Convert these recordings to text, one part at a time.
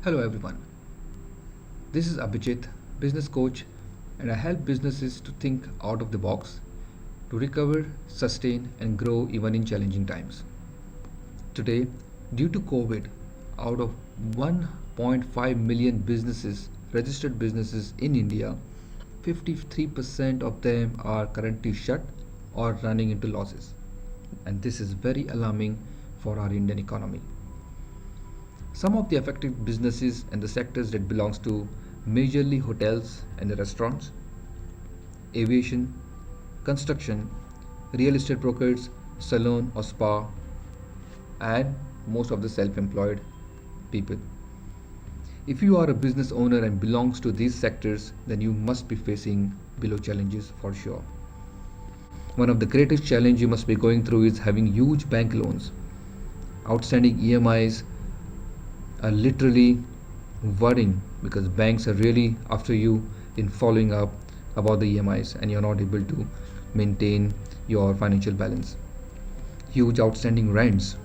Hello everyone. This is Abhijit, business coach, and I help businesses to think out of the box, to recover, sustain, and grow even in challenging times. Today, due to COVID, out of 1.5 million businesses, registered businesses in India, 53% of them are currently shut or running into losses. And this is very alarming for our Indian economy. Some of the affected businesses and the sectors that belongs to majorly hotels and the restaurants, aviation, construction, real estate brokers, salon or spa, and most of the self-employed people. If you are a business owner and belongs to these sectors, then you must be facing below challenges for sure. One of the greatest challenge you must be going through is having huge bank loans. Outstanding EMIs are literally worrying because banks are really after you in following up about the EMIs and you're not able to maintain your financial balance. Huge outstanding rents.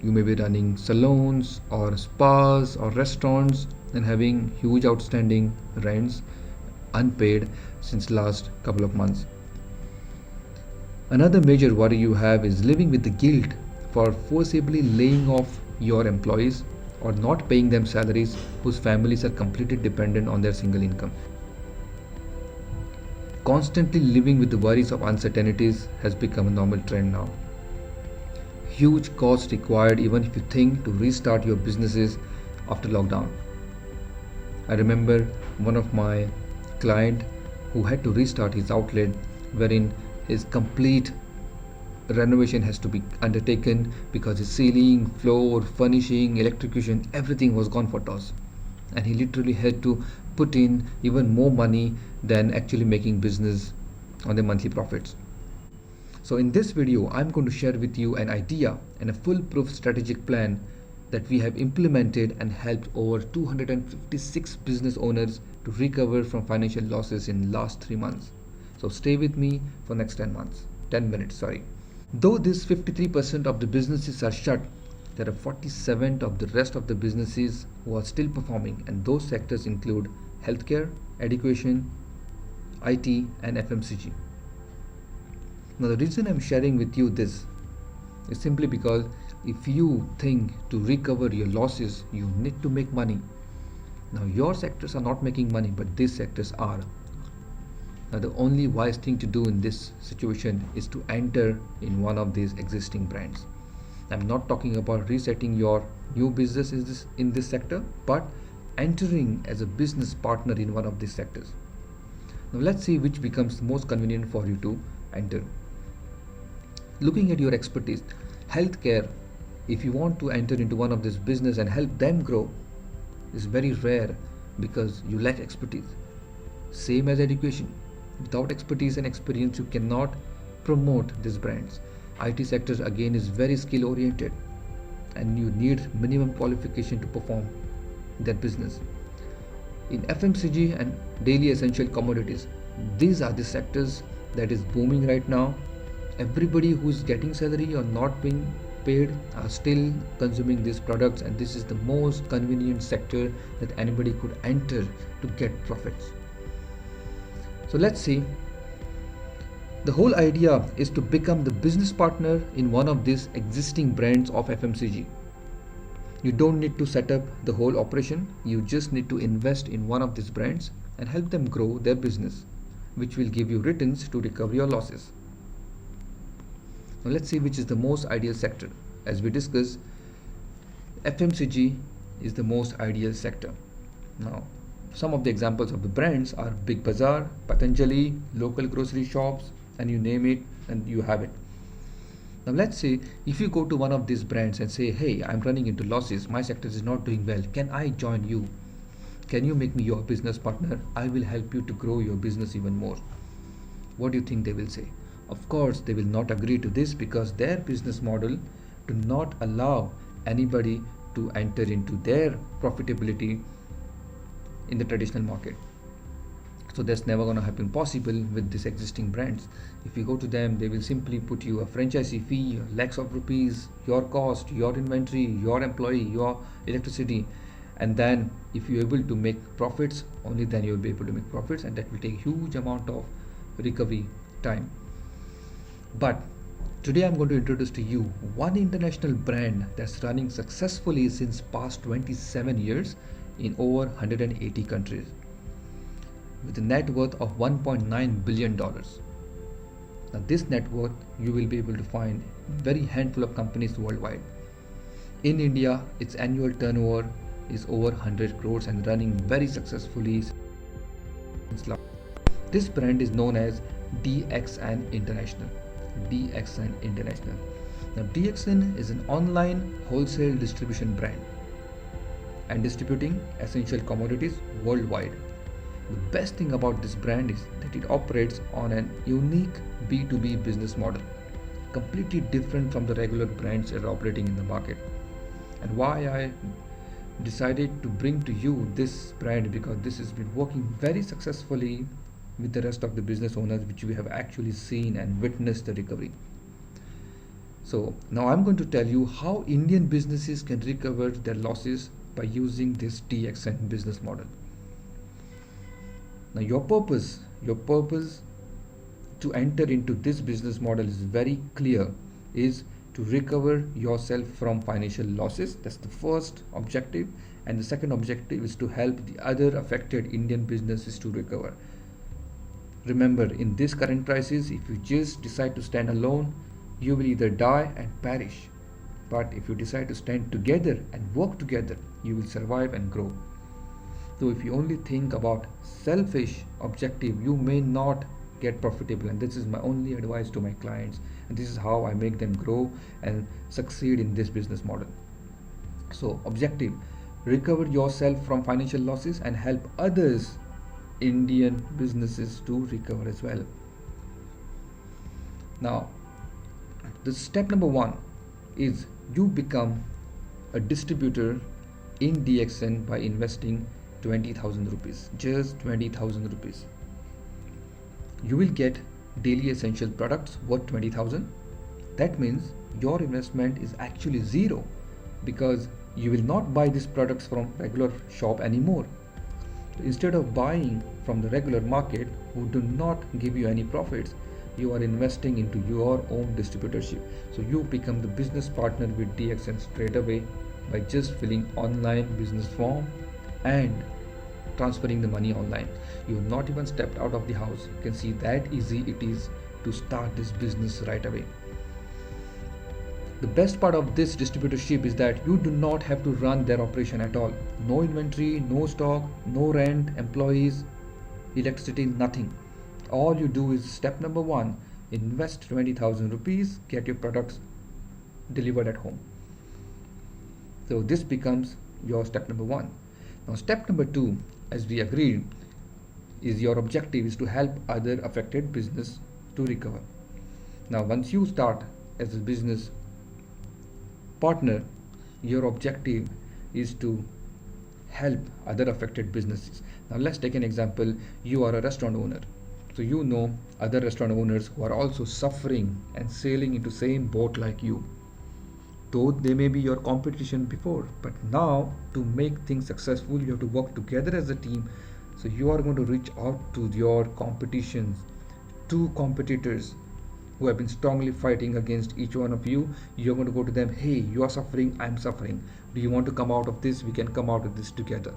You may be running salons or spas or restaurants and having huge outstanding rents unpaid since last couple of months. Another major worry you have is living with the guilt for forcibly laying off your employees or not paying them salaries whose families are completely dependent on their single income. Constantly living with the worries of uncertainties has become a normal trend now. Huge costs required even if you think to restart your businesses after lockdown. I remember one of my client who had to restart his outlet wherein his complete renovation has to be undertaken because his ceiling, floor, furnishing, electrocution, everything was gone for toss. And he literally had to put in even more money than actually making business on the monthly profits. So in this video, I'm going to share with you an idea and a foolproof strategic plan that we have implemented and helped over 256 business owners to recover from financial losses in last 3 months. So stay with me for next 10 minutes, sorry. Though this 53% of the businesses are shut, there are 47 of the rest of the businesses who are still performing, and those sectors include healthcare, education, IT, and FMCG. Now, the reason I'm sharing with you this is simply because if you think to recover your losses, you need to make money. Now, your sectors are not making money, but these sectors are. Now, the only wise thing to do in this situation is to enter in one of these existing brands. I'm not talking about resetting your new business in this sector, but entering as a business partner in one of these sectors. Now, let's see which becomes most convenient for you to enter. Looking at your expertise, healthcare, if you want to enter into one of this business and help them grow, is very rare because you lack expertise. Same as education. Without expertise and experience, you cannot promote these brands. IT sector again is very skill oriented and you need minimum qualification to perform that business. In FMCG and daily essential commodities, these are the sectors that is booming right now. Everybody who is getting salary or not being paid are still consuming these products, and this is the most convenient sector that anybody could enter to get profits. So let's see. The whole idea is to become the business partner in one of these existing brands of FMCG. You don't need to set up the whole operation. You just need to invest in one of these brands and help them grow their business, which will give you returns to recover your losses. Now let's see which is the most ideal sector. As we discussed, FMCG is the most ideal sector. Now, some of the examples of the brands are Big Bazaar, Patanjali, local grocery shops, and you name it and you have it. Now let's say if you go to one of these brands and say, hey, I'm running into losses, my sector is not doing well, can I join you? Can you make me your business partner? I will help you to grow your business even more. What do you think they will say? Of course, they will not agree to this because their business model do not allow anybody to enter into their profitability in the traditional market. So that's never going to happen possible with these existing brands. If you go to them, they will simply put you a franchisee fee, lakhs of rupees, your cost, your inventory, your employee, your electricity, and then if you're able to make profits, only then you'll be able to make profits, and that will take huge amount of recovery time. But today I'm going to introduce to you one international brand that's running successfully since past 27 years in over 180 countries with a net worth of $1.9 billion. Now this net worth you will be able to find very handful of companies worldwide. In India, its annual turnover is over 100 crores and running very successfully since last. This brand is known as DXN International. DXN International. Now DXN is an online wholesale distribution brand and distributing essential commodities worldwide. The best thing about this brand is that it operates on an unique B2B business model, completely different from the regular brands that are operating in the market. And why I decided to bring to you this brand, because this has been working very successfully with the rest of the business owners, which we have actually seen and witnessed the recovery. So now I'm going to tell you how Indian businesses can recover their losses by using this DXN business model. Now your purpose to enter into this business model is very clear, is to recover yourself from financial losses. That's the first objective, and the second objective is to help the other affected Indian businesses to recover. Remember, in this current crisis, if you just decide to stand alone, you will either die and perish. But if you decide to stand together and work together, you will survive and grow. So if you only think about selfish objective, you may not get profitable, and this is my only advice to my clients, and this is how I make them grow and succeed in this business model. So objective, recover yourself from financial losses and help others Indian businesses to recover as well. Now the step number one is you become a distributor in DXN by investing 20,000 rupees, just 20,000 rupees. You will get daily essential products worth 20,000. That means your investment is actually zero, because you will not buy these products from regular shop anymore. Instead of buying from the regular market who do not give you any profits, you are investing into your own distributorship. So you become the business partner with DXN straight away by just filling online business form and transferring the money online. You have not even stepped out of the house. You can see that easy it is to start this business right away. The best part of this distributorship is that you do not have to run their operation at all. No inventory, no stock, no rent, employees, electricity, nothing. All you do is step number one, invest 20,000 rupees, get your products delivered at home. So this becomes your step number one. Now step number two, as we agreed, is your objective is to help other affected business to recover. Now once you start as a business partner, your objective is to help other affected businesses. Now let's take an example. You are a restaurant owner, so you know other restaurant owners who are also suffering and sailing into same boat like you. Though they may be your competition before, but now to make things successful you have to work together as a team. So you are going to reach out to your competitions, two competitors who have been strongly fighting against each one of you. You're going to go to them, hey, you are suffering, I'm suffering, do you want to come out of this? We can come out of this together.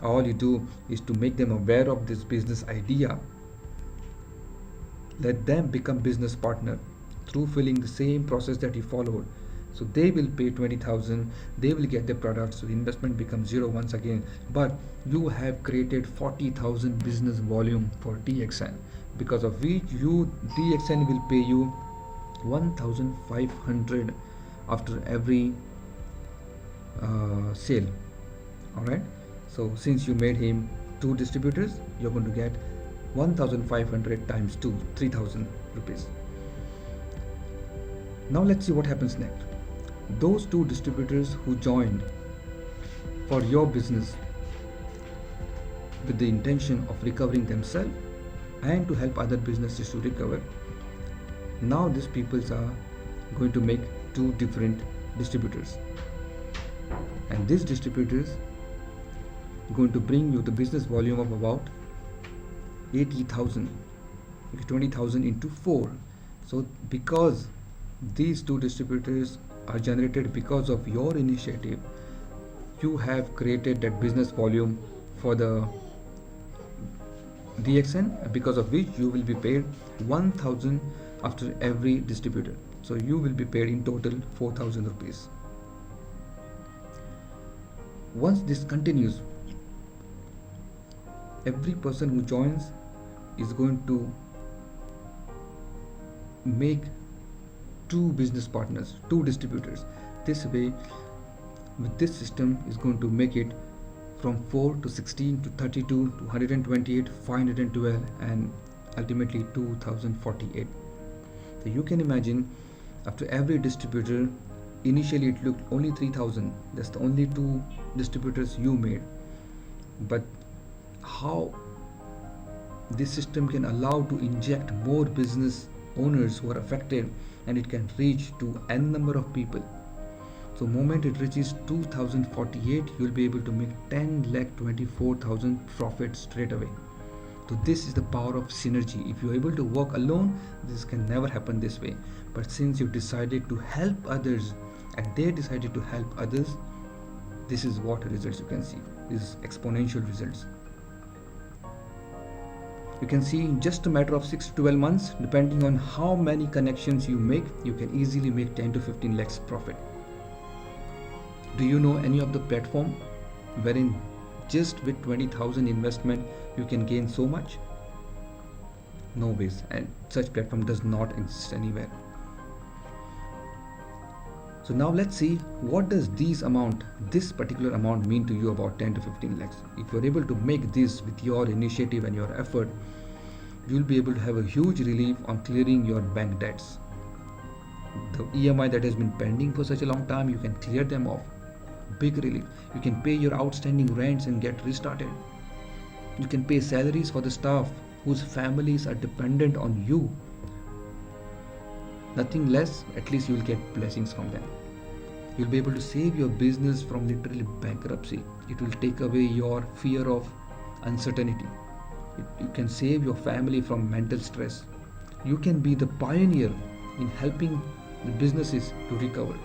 All you do is to make them aware of this business idea. Let them become business partner through filling the same process that you followed. So they will pay 20,000, they will get their products, so the investment becomes zero once again. But you have created 40,000 business volume for DXN, because of which DXN will pay you 1,500 after every sale. Alright, so since you made him two distributors, you're going to get 1,500 times 2, 3,000 rupees. Now let's see what happens next. Those two distributors who joined for your business with the intention of recovering themselves and to help other businesses to recover, now these people are going to make two different distributors, and These distributors going to bring you the business volume of about 80,000. 20,000 into 4. So because these two distributors are generated because of your initiative, you have created that business volume for the DXN, because of which you will be paid 1,000 after every distributor. So you will be paid in total 4,000 rupees. Once this continues, every person who joins is going to make two business partners, two distributors. This way, with this system, is going to make it from 4 to 16 to 32 to 128, 512, and ultimately 2048. So you can imagine, after every distributor, initially it looked only 3,000. That's the only two distributors you made. But how this system can allow to inject more business owners who are affected, and it can reach to n number of people. So moment it reaches 2048, you'll be able to make 10,24,000 profit straight away. So this is the power of synergy. If you're able to work alone, this can never happen this way. But since you decided to help others and they decided to help others, this is what results you can see. This is exponential results. You can see in just a matter of 6 to 12 months, depending on how many connections you make, you can easily make 10 to 15 lakhs profit. Do you know any of the platform wherein just with 20,000 investment you can gain so much? No ways, and such platform does not exist anywhere. So now let's see, what does this particular amount mean to you about 10 to 15 lakhs. If you're able to make this with your initiative and your effort, you'll be able to have a huge relief on clearing your bank debts. The EMI that has been pending for such a long time, you can clear them off. Big relief. You can pay your outstanding rents and get restarted. You can pay salaries for the staff whose families are dependent on you. Nothing less, at least you'll get blessings from them. You'll be able to save your business from literally bankruptcy. It will take away your fear of uncertainty. You can save your family from mental stress. You can be the pioneer in helping the businesses to recover.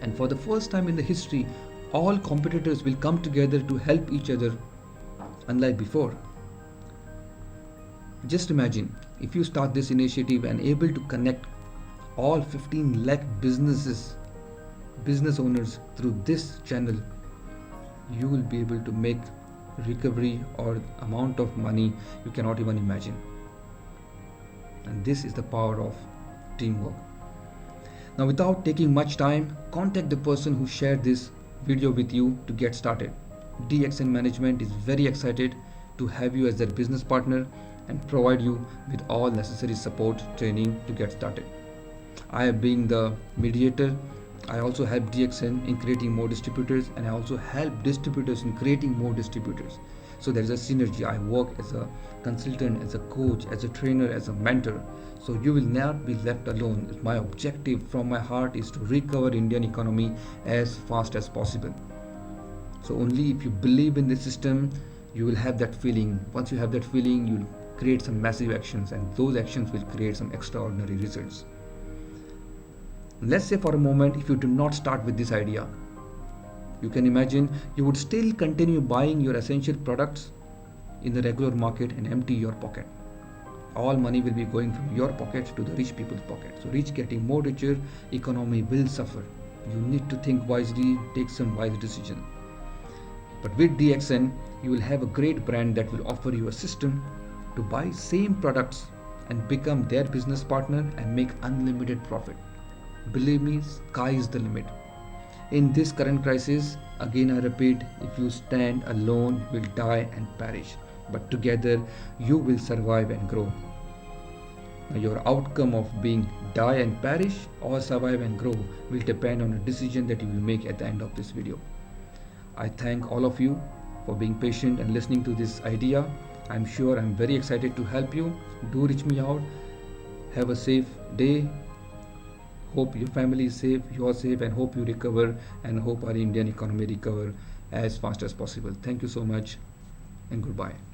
And for the first time in the history, all competitors will come together to help each other, unlike before. Just imagine, if you start this initiative and able to connect all 15 lakh business owners through this channel, you will be able to make recovery or amount of money you cannot even imagine. And this is the power of teamwork. Now, without taking much time, contact the person who shared this video with you to get started. DXN Management is very excited to have you as their business partner and provide you with all necessary support training to get started. I, being the mediator, I also help DXN in creating more distributors, and I also help distributors in creating more distributors. So there is a synergy. I work as a consultant, as a coach, as a trainer, as a mentor. So you will not be left alone. My objective from my heart is to recover Indian economy as fast as possible. So only if you believe in the system, you will have that feeling. Once you have that feeling, you will create some massive actions, and those actions will create some extraordinary results. Let's say for a moment, if you do not start with this idea, you can imagine you would still continue buying your essential products in the regular market and empty your pocket. All money will be going from your pocket to the rich people's pocket. So rich getting more richer, economy will suffer. You need to think wisely, take some wise decision. But with DXN, you will have a great brand that will offer you a system to buy same products and become their business partner and make unlimited profit. Believe me, sky is the limit. In this current crisis, again I repeat, if you stand alone, you will die and perish. But together, you will survive and grow. Now, your outcome of being die and perish or survive and grow will depend on a decision that you will make at the end of this video. I thank all of you for being patient and listening to this idea. I'm sure I'm very excited to help you. Do reach me out. Have a safe day. Hope your family is safe, you are safe, and hope you recover, and hope our Indian economy recover as fast as possible. Thank you so much, and goodbye.